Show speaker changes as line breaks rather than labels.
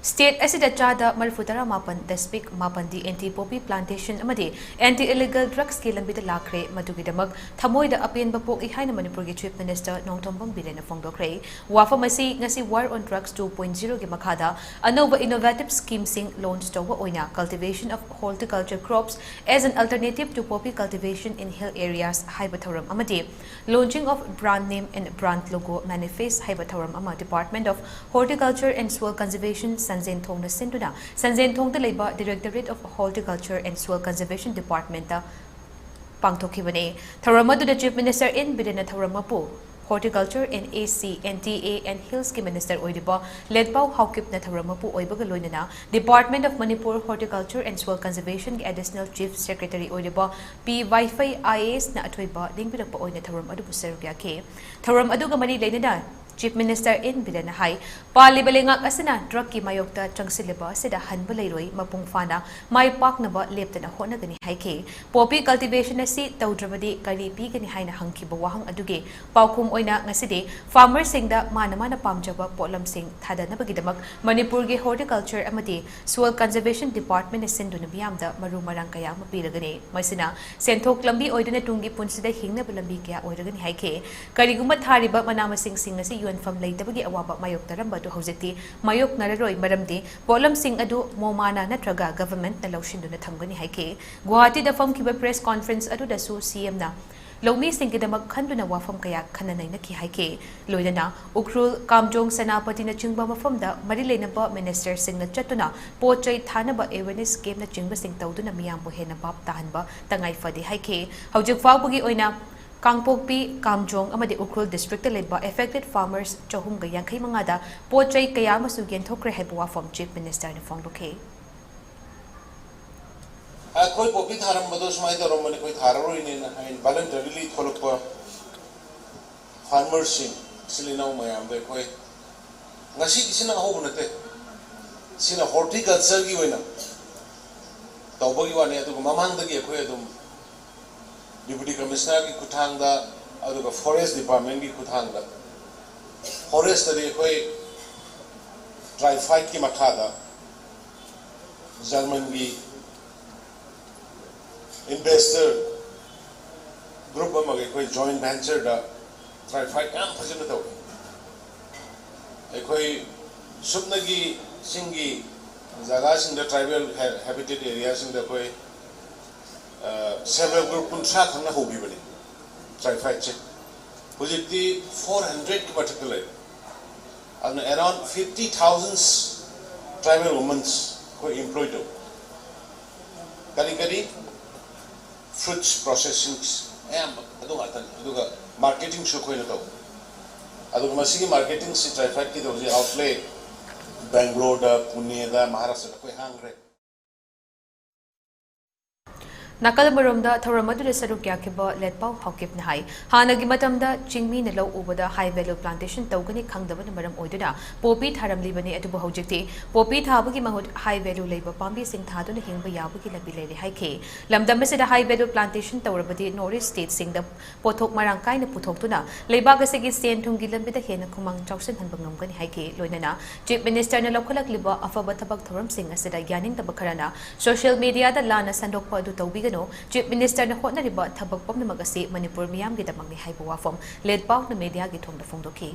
State asida chada marfutara mapan despik mapan di anti poppy plantation amadi anti illegal drugs ki lambida lakre madugidamak thamoy da apin bapok ihaina Manipur gi Chief Minister Nongtombong Bilena Fongdokre wafamasi ngasi War on Drugs 2.0 gi makhada anova innovative scheme sing launch towa oina cultivation of horticulture crops as an alternative to poppy cultivation in hill areas haibathoram amadi launching of brand name and brand logo manifest haibathoram ama Department of Horticulture and Soil Conservation Sanzen Thong na sinduna Sanzen Thong da leiba Directorate of Horticulture and Soil Conservation Department ta pangthokibane tharamadu da Chief Minister in Bilena Tharamapu Horticulture and AC NTA and Hills ki Minister oidiba ledpau haukip na Tharamapu oibaga loinana Department of Manipur Horticulture and Soil Conservation ki Additional Chief Secretary oidiba P Wi-Fi IAS na athoiba lingbirakpa oina tharam adu buserugya ke tharam adu ga mari leinana Chief Minister in Bilena Hai, Pali Balingak Asana, Draki Mayokta, Changsiliba, Sida Hanbaleroi, Mapung Fana, Mai Park Naba, Leptana Honagani Haike, Poppy cultivation asi, Taudravadi, Kari Pigani Haina Hanki Bawahang Aduge, Paukum Oina Naside, Farmers sing the Manamana Pamjaba, Polam Sing, Tada Nabagidamak, Manipurgi Horticulture Amadi, Soil Conservation Department is Sindunabiamda, Marumarankaya, Mapiragane, Masina, Sentok Lambi Oidana Tungi Punsida Hingna Balambika, Oidagani Haike, Kariguma Tariba Manama Sing Singasi. From Latabagi Awaba Mayok Taramba to Hoseti, Mayok Naroi Maramdi, Polam Sing Adu, Momana Natraga, Government, the Loshin do Natangani Haike, Guati the Fum Kiba press conference Adu da Su CM na. Lomi Singidamag Kanduna Wafam Kayak Kananay na Kihake, Loidana, Ukrul, Kamjong Sanapati na Chingba from the Marilenaba Minister Sing na Chatuna, Pochay Tanaba Awareness Game na Chingba Sing Tauduna Miambo Henabab Tahanba, Tangay Fadi Haike, Haujug Fabugi Oina. Kangpokpi, Kamjong, amadi Ukrul District led affected farmers Chahum Gayang kay mangada Pochay kaya masugyan thokre hebuwa from Chief Minister ni Fongdoke.
Koi popi tharam bados mai da romane koi thararo in voluntarily tholokpa farmers sing silina mayam be koi ngasi kisina ho bunate sina horticulture gi wena tawbagi wane adu mamang dagi koi adum Deputy Commissioner की कुठांगदा अदुगा Forest Department की कुठांगदा Forest तरी कोई Tri-Fight की मखादा German की investor group में कोई joint venture दा Tri-Fight काम फंसे न तो कोई सुपने की सिंगी जगह सिंग tribal habitat area सिंग कोई several group puntra khangna hobi bani Tri-Fight che projecti 400 particular and around 50,000 tribal women ko employed to kali fruits processing aduga marketing show ko na to aduga masigi marketing si Tri-Fight ki doji outlay Bangalore da Pune da Maharashtra ko hangre
Nakal Marumda, Thoramadu Sarukya Kiba, led Pau Hokip Nahai, Hanagi Matamda, Chingmi Nalo over the high value plantation, Togani Kangdavan Maram Oiduna, Popi Taram Libani at Bohojiti, Popi Tabuki Mahut, high value labor, Pambi Sing Tadun, Himba Yabuki Labile Haike, Lamdamis at a high value plantation, Torabadi, Norris State sing the Potok Marankai, Putokuna, Lebagasegi Saint Tungilam with the Hena Kumang Johnson and Bangamgan Haike, Loinana, Chief Minister Nalokolak Liba, Afabatabak Thoram Sing, as a Yanin Tabakarana, social media, the Lana Sandokpa to Tobi. Chief Minister na hot na riba tabag pom na magasi Manipur miyam gidamang ni haibuwa from led pau na media gitong na Fongdoke.